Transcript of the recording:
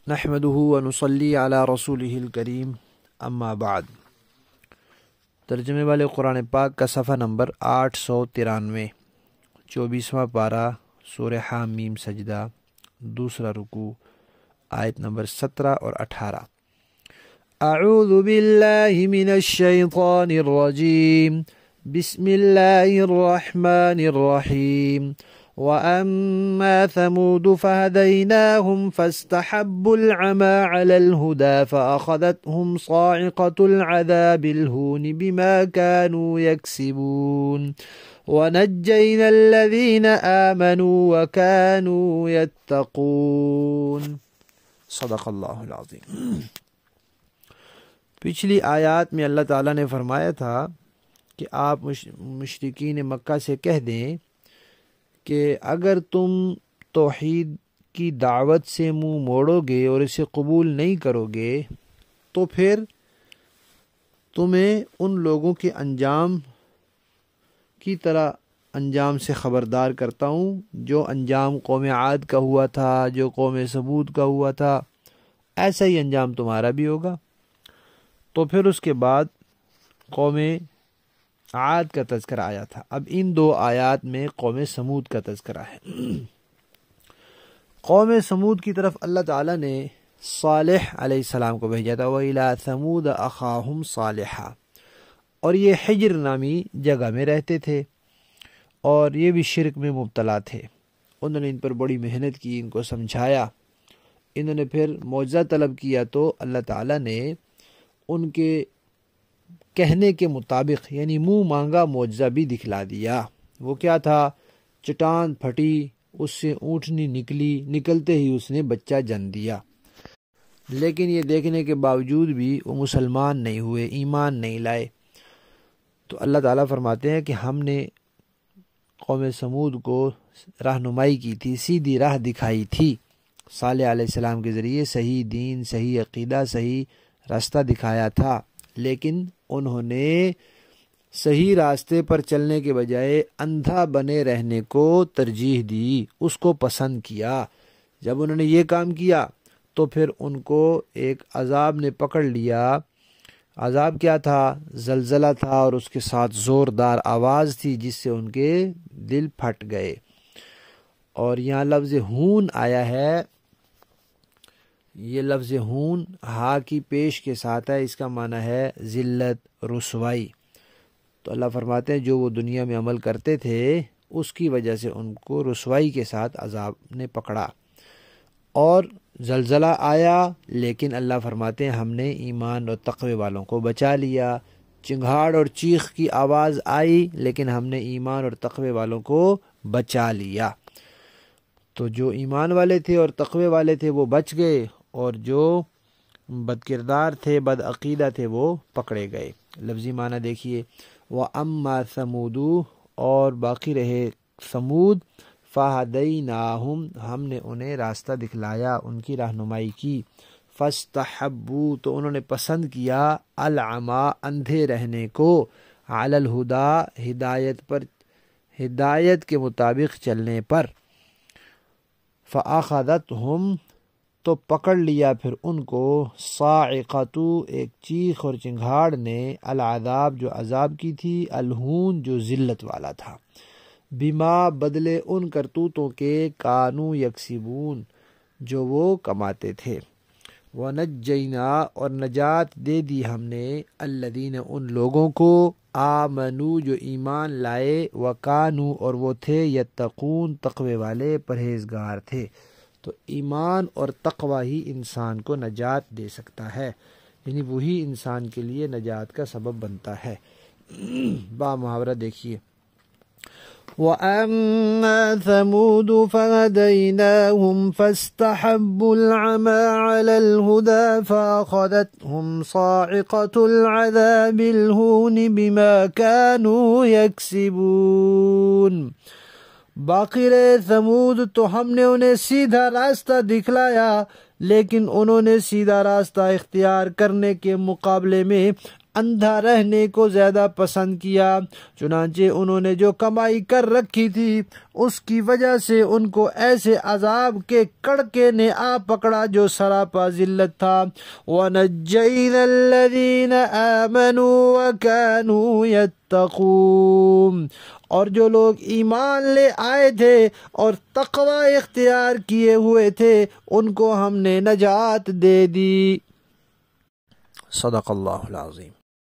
نحمده ونصلی علی رسولہ الکریم اما بعد۔ ترجمے والے قرآن پاک کا صفحہ نمبر 893، 24واں پارہ، سورہ حامیم سجدہ، دوسرا رکوع، آیت نمبر 17 اور 18۔ اعوذ باللہ من الشیطان الرجیم، بسم اللہ الرحمن الرحیم۔ وَأَمَّا ثَمُودُ فَهَدَيْنَاهُمْ فَاسْتَحَبُّوا الْعَمَى عَلَى الْهُدَى فَأَخَذَتْهُمْ صَاعِقَةُ الْعَذَابِ الْهُونِ بِمَا كَانُوا يَكْسِبُونَ وَنَجَّيْنَا الَّذِينَ آمَنُوا وَكَانُوا يَتَّقُونَ۔ صدق اللہ العظیم۔ پچھلی آیات میں اللہ تعالیٰ نے فرمایا تھا کہ آپ مشرکین مکہ سے کہہ دیں کہ اگر تم توحید کی دعوت سے منہ موڑو گے اور اسے قبول نہیں کرو گے تو پھر تمہیں ان لوگوں کے انجام کی طرح انجام سے خبردار کرتا ہوں جو انجام قوم عاد کا ہوا تھا، جو قوم ثمود کا ہوا تھا، ایسا ہی انجام تمہارا بھی ہوگا۔ تو پھر اس کے بعد قوم عاد کا تذکرہ آیا تھا۔ اب ان دو آیات میں قوم ثمود کا تذکرہ ہے۔ قوم ثمود کی طرف اللہ تعالیٰ نے صالح علیہ السلام کو بھیجا تھا، وَإِلَىٰ ثَمُودَ أَخَاهُمْ صَالِحًا، اور یہ حجر نامی جگہ میں رہتے تھے اور یہ بھی شرک میں مبتلا تھے۔ انہوں نے ان پر بڑی محنت کی، ان کو سمجھایا، انہوں نے پھر معجزہ طلب کیا تو اللہ تعالیٰ نے ان کے کہنے کے مطابق یعنی منہ مانگا معجزہ بھی دکھلا دیا۔ وہ کیا تھا؟ چٹان پھٹی، اس سے اونٹنی نکلی، نکلتے ہی اس نے بچہ جن دیا۔ لیکن یہ دیکھنے کے باوجود بھی وہ مسلمان نہیں ہوئے، ایمان نہیں لائے۔ تو اللہ تعالیٰ فرماتے ہیں کہ ہم نے قوم ثمود کو رہنمائی کی تھی، سیدھی راہ دکھائی تھی، صالح علیہ السلام کے ذریعے صحیح دین، صحیح عقیدہ، صحیح راستہ دکھایا تھا، لیکن انہوں نے صحیح راستے پر چلنے کے بجائے اندھا بنے رہنے کو ترجیح دی، اس کو پسند کیا۔ جب انہوں نے یہ کام کیا تو پھر ان کو ایک عذاب نے پکڑ لیا۔ عذاب کیا تھا؟ زلزلہ تھا، اور اس کے ساتھ زوردار آواز تھی جس سے ان کے دل پھٹ گئے۔ اور یہاں لفظ ہون آیا ہے، یہ لفظ ہون ہا کی پیش کے ساتھ ہے، اس کا معنی ہے ذلت، رسوائی۔ تو اللہ فرماتے ہیں جو وہ دنیا میں عمل کرتے تھے اس کی وجہ سے ان کو رسوائی کے ساتھ عذاب نے پکڑا، اور زلزلہ آیا، لیکن اللہ فرماتے ہیں ہم نے ایمان اور تقوی والوں کو بچا لیا۔ چنگھاڑ اور چیخ کی آواز آئی، لیکن ہم نے ایمان اور تقوی والوں کو بچا لیا۔ تو جو ایمان والے تھے اور تقوی والے تھے وہ بچ گئے، اور جو بد کردار تھے، بد عقیدہ تھے، وہ پکڑے گئے۔ لفظی معنی دیکھیے، وَأَمَّا ثَمُودُ، اور باقی رہے ثمود، فَهَدَيْنَاهُمْ، ہم نے انہیں راستہ دکھلایا، ان کی رہنمائی کی، فَاسْتَحَبُّوا، تو انہوں نے پسند کیا، العما، اندھے رہنے کو، عَلَى الْهُدَى، ہدایت پر، ہدایت کے مطابق چلنے پر، فَأَخَذَتْهُمْ، تو پکڑ لیا پھر ان کو، صاعقۃ، ایک چیخ اور چنگھاڑ نے، العذاب، جو عذاب کی تھی، الہون، جو ذلت والا تھا، بما، بدلے ان کرتوتوں کے، کانوا یکسبون، جو وہ کماتے تھے، ونجینا، اور نجات دے دی ہم نے، الذین، ان لوگوں کو، آمنو، جو ایمان لائے، وکانوا، اور وہ تھے، یتقون، تقوی والے، پرہیزگار تھے۔ تو ایمان اور تقوی ہی انسان کو نجات دے سکتا ہے، یعنی وہی انسان کے لیے نجات کا سبب بنتا ہے۔ با محاورہ دیکھیے، وَأَمَّا ثَمُودُ فَهَدَيْنَاهُمْ فَاسْتَحَبُّوا الْعَمَى عَلَى الْهُدَى فَأَخَذَتْهُمْ صَاعِقَةُ الْعَذَابِ الْهُونِ بِمَا كَانُوا يَكْسِبُونَ۔ باقی رہے ثمود، تو ہم نے انہیں سیدھا راستہ دکھلایا، لیکن انہوں نے سیدھا راستہ اختیار کرنے کے مقابلے میں اندھا رہنے کو زیادہ پسند کیا، چنانچہ انہوں نے جو کمائی کر رکھی تھی اس کی وجہ سے ان کو ایسے عذاب کے کڑکے نے آ پکڑا جو سراپا ذلت تھا۔ وَنَجَّيْنَا الَّذِينَ آمَنُوا وَكَانُوا يَتَّقُونَ، اور جو لوگ ایمان لے آئے تھے اور تقوی اختیار کیے ہوئے تھے ان کو ہم نے نجات دے دی۔ صدق اللہ العظیم۔